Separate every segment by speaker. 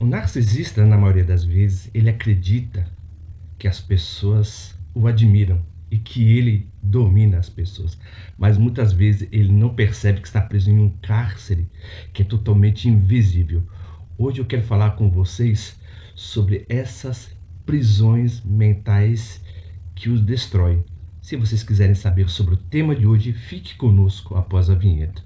Speaker 1: O narcisista, na maioria das vezes, ele acredita que as pessoas o admiram e que ele domina as pessoas, mas muitas vezes ele não percebe que está preso em um cárcere que é totalmente invisível. Hoje eu quero falar com vocês sobre essas prisões mentais que os destroem. Se vocês quiserem saber sobre o tema de hoje, fique conosco após a vinheta.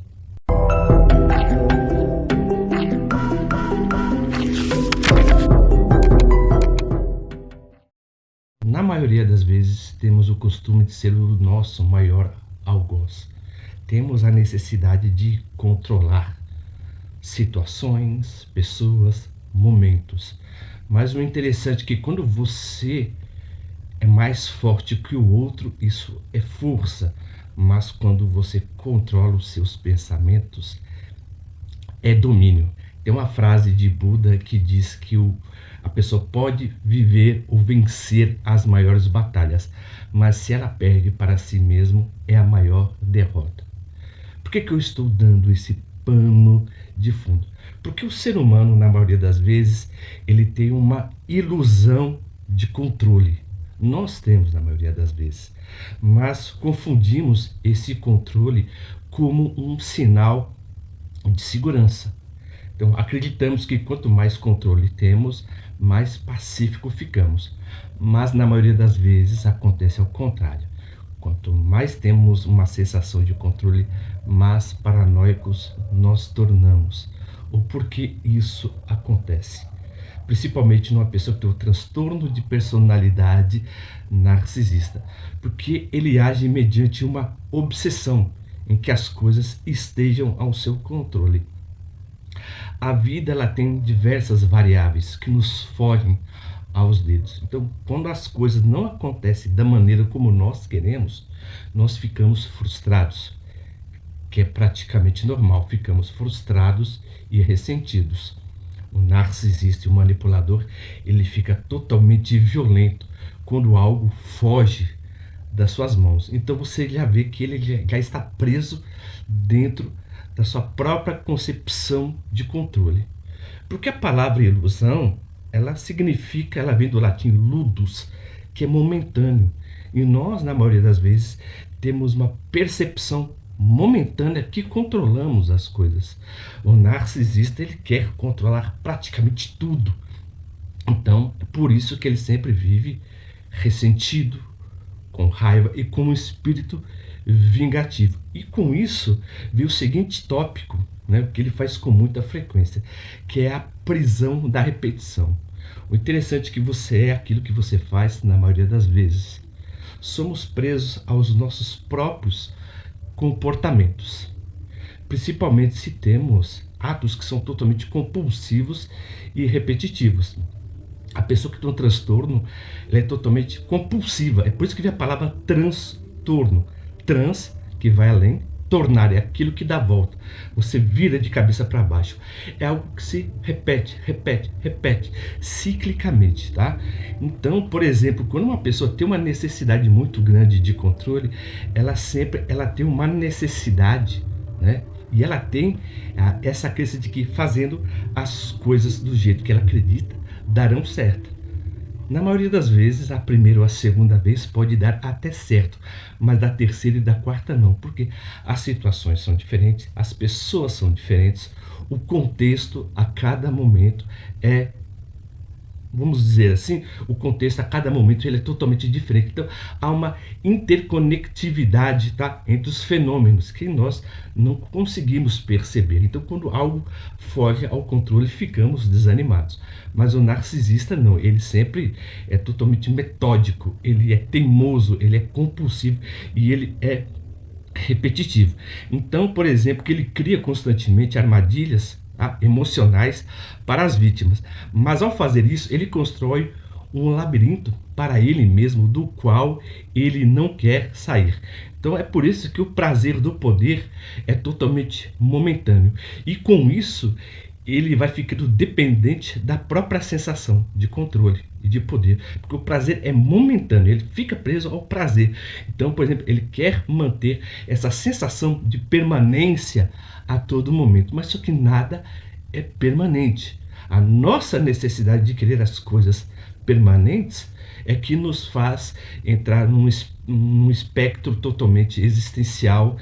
Speaker 1: Na maioria das vezes, temos o costume de ser o nosso maior algoz. Temos a necessidade de controlar situações, pessoas, momentos. Mas o interessante é que quando você é mais forte que o outro, isso é força. Mas quando você controla os seus pensamentos, é domínio. Tem uma frase de Buda que diz que a pessoa pode viver ou vencer as maiores batalhas, mas se ela perde para si mesmo, é a maior derrota. Por que eu estou dando esse pano de fundo? Porque o ser humano, na maioria das vezes, ele tem uma ilusão de controle. Nós temos, na maioria das vezes, mas confundimos esse controle como um sinal de segurança. Então, acreditamos que quanto mais controle temos, mais pacífico ficamos. Mas na maioria das vezes acontece ao contrário. Quanto mais temos uma sensação de controle, mais paranoicos nós tornamos. O porquê isso acontece? Principalmente numa pessoa que tem o transtorno de personalidade narcisista. Porque ele age mediante uma obsessão em que as coisas estejam ao seu controle. A vida ela tem diversas variáveis que nos fogem aos dedos. Então, quando as coisas não acontecem da maneira como nós queremos, nós ficamos frustrados, que é praticamente normal, ficamos frustrados e ressentidos. O narcisista e o manipulador, ele fica totalmente violento quando algo foge das suas mãos. Então você já vê que ele já está preso dentro da sua própria concepção de controle. Porque a palavra ilusão, ela significa, ela vem do latim ludus, que é momentâneo. E nós, na maioria das vezes, temos uma percepção momentânea que controlamos as coisas. O narcisista, ele quer controlar praticamente tudo. Então, é por isso que ele sempre vive ressentido, com raiva e com um espírito vingativo. E com isso veio o seguinte tópico, né, que ele faz com muita frequência, que é a prisão da repetição. O interessante é que você é aquilo que você faz na maioria das vezes. Somos presos aos nossos próprios comportamentos, principalmente se temos atos que são totalmente compulsivos e repetitivos. A pessoa que tem um transtorno, ela é totalmente compulsiva. É por isso que vem a palavra transtorno. Trans, que vai além, tornar é aquilo que dá volta. Você vira de cabeça para baixo. É algo que se repete, repete, repete, ciclicamente, tá? Então, por exemplo, quando uma pessoa tem uma necessidade muito grande de controle, ela tem uma necessidade, né? E ela tem essa crença de que fazendo as coisas do jeito que ela acredita, darão certo. Na maioria das vezes, a primeira ou a segunda vez pode dar até certo, mas da terceira e da quarta não, porque as situações são diferentes, as pessoas são diferentes, o contexto a cada momento é, vamos dizer assim, o contexto a cada momento ele é totalmente diferente. Então há uma interconectividade, tá, entre os fenômenos que nós não conseguimos perceber. Então quando algo foge ao controle, ficamos desanimados. Mas o narcisista não, ele sempre é totalmente metódico, ele é teimoso, ele é compulsivo e ele é repetitivo. Então, por exemplo, que ele cria constantemente armadilhas, tá, emocionais para as vítimas. Mas ao fazer isso, ele constrói um labirinto para ele mesmo, do qual ele não quer sair. Então é por isso que o prazer do poder é totalmente momentâneo. E com isso, ele vai ficando dependente da própria sensação de controle e de poder, porque o prazer é momentâneo, ele fica preso ao prazer. Então, por exemplo, ele quer manter essa sensação de permanência a todo momento, mas só que nada é permanente. A nossa necessidade de querer as coisas permanentes é que nos faz entrar num espectro totalmente existencial,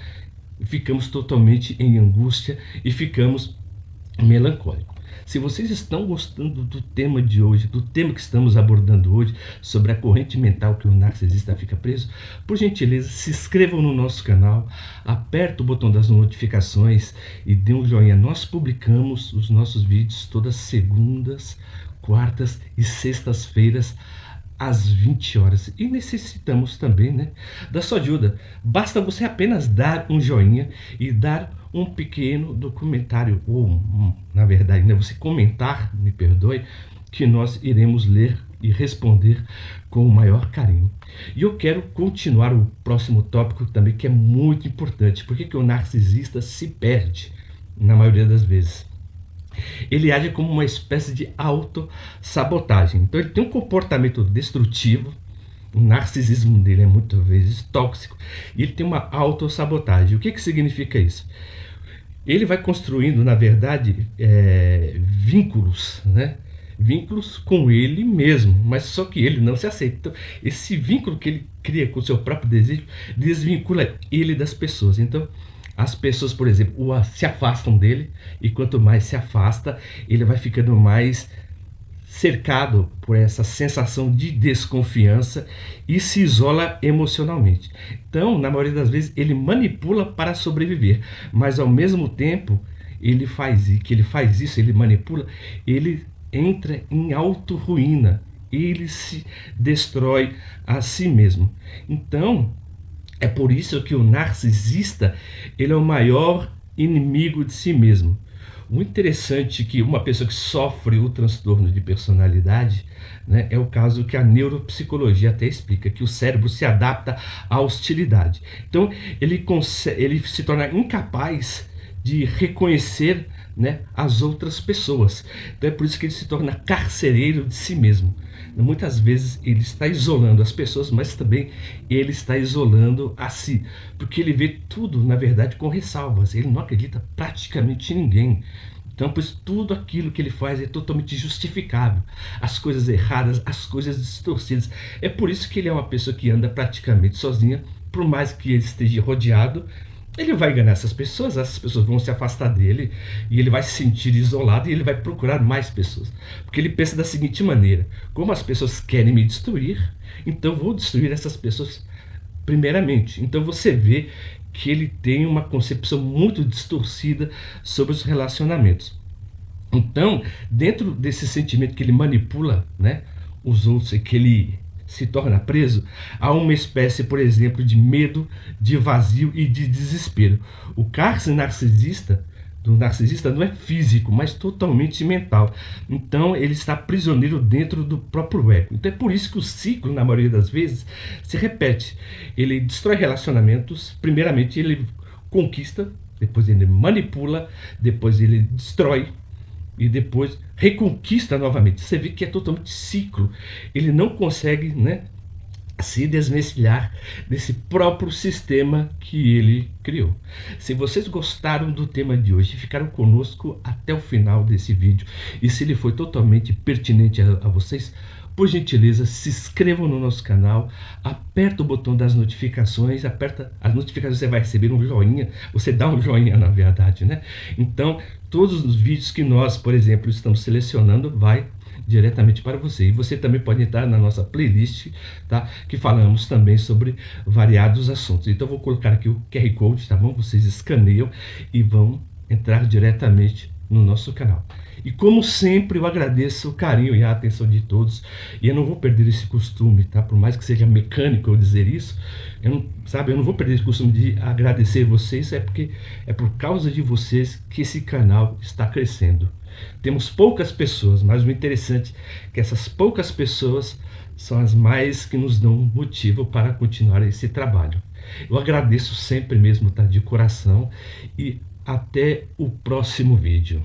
Speaker 1: ficamos totalmente em angústia e ficamos melancólicos. Se vocês estão gostando do tema de hoje, do tema que estamos abordando hoje, sobre a corrente mental que o narcisista fica preso, por gentileza, se inscrevam no nosso canal, aperta o botão das notificações e dê um joinha. Nós publicamos os nossos vídeos todas segundas, quartas e sextas-feiras, às 20 horas. E necessitamos também, né, da sua ajuda. Basta você apenas dar um joinha e dar um pequeno documentário, ou na verdade, né, você comentar, me perdoe, que nós iremos ler e responder com o maior carinho. E eu quero continuar o próximo tópico também, que é muito importante. Por que o narcisista se perde na maioria das vezes? Ele age como uma espécie de autossabotagem. Então ele tem um comportamento destrutivo, o narcisismo dele é muitas vezes tóxico, e ele tem uma autossabotagem. O que significa isso? Ele vai construindo, na verdade, vínculos, né? Vínculos com ele mesmo, mas só que ele não se aceita. Então, esse vínculo que ele cria com o seu próprio desejo desvincula ele das pessoas. Então, as pessoas, por exemplo, se afastam dele, e quanto mais se afasta, ele vai ficando mais cercado por essa sensação de desconfiança e se isola emocionalmente. Então, na maioria das vezes, ele manipula para sobreviver, mas ao mesmo tempo, ele faz isso, ele manipula, ele entra em auto-ruína, ele se destrói a si mesmo. Então, é por isso que o narcisista, ele é o maior inimigo de si mesmo. O interessante é que uma pessoa que sofre o transtorno de personalidade, né, é o caso que a neuropsicologia até explica, que o cérebro se adapta à hostilidade. Então, ele se torna incapaz de reconhecer, né, as outras pessoas. Então é por isso que ele se torna carcereiro de si mesmo. Muitas vezes ele está isolando as pessoas, mas também ele está isolando a si, porque ele vê tudo, na verdade, com ressalvas. Ele não acredita praticamente em ninguém. Então, pois tudo aquilo que ele faz é totalmente justificável. As coisas erradas, as coisas distorcidas. É por isso que ele é uma pessoa que anda praticamente sozinha, por mais que ele esteja rodeado. Ele vai enganar essas pessoas vão se afastar dele, e ele vai se sentir isolado, e ele vai procurar mais pessoas. Porque ele pensa da seguinte maneira: como as pessoas querem me destruir, então vou destruir essas pessoas primeiramente. Então você vê que ele tem uma concepção muito distorcida sobre os relacionamentos. Então, dentro desse sentimento que ele manipula, né, os outros, e que ele se torna preso, há uma espécie, por exemplo, de medo, de vazio e de desespero. O cárcere do narcisista não é físico, mas totalmente mental. Então ele está prisioneiro dentro do próprio ego. Então é por isso que o ciclo, na maioria das vezes, se repete. Ele destrói relacionamentos, primeiramente ele conquista, depois ele manipula, depois ele destrói, e depois reconquista novamente. Você vê que é totalmente ciclo. Ele não consegue, né, se desvencilhar desse próprio sistema que ele criou. Se vocês gostaram do tema de hoje, ficaram conosco até o final desse vídeo, e se ele foi totalmente pertinente a vocês, por gentileza, se inscrevam no nosso canal, aperta o botão das notificações, aperta as notificações, você vai receber um joinha, você dá um joinha na verdade, né? Então, todos os vídeos que nós, por exemplo, estamos selecionando, vai diretamente para você. E você também pode entrar na nossa playlist, tá? Que falamos também sobre variados assuntos. Então, vou colocar aqui o QR Code, tá bom? Vocês escaneiam e vão entrar diretamente no nosso canal. E como sempre, eu agradeço o carinho e a atenção de todos, e eu não vou perder esse costume, tá? Por mais que seja mecânico eu dizer isso, eu não vou perder esse costume de agradecer vocês, porque é por causa de vocês que esse canal está crescendo. Temos poucas pessoas, mas o interessante é que essas poucas pessoas são as mais que nos dão motivo para continuar esse trabalho. Eu agradeço sempre mesmo, tá? De coração, e até o próximo vídeo.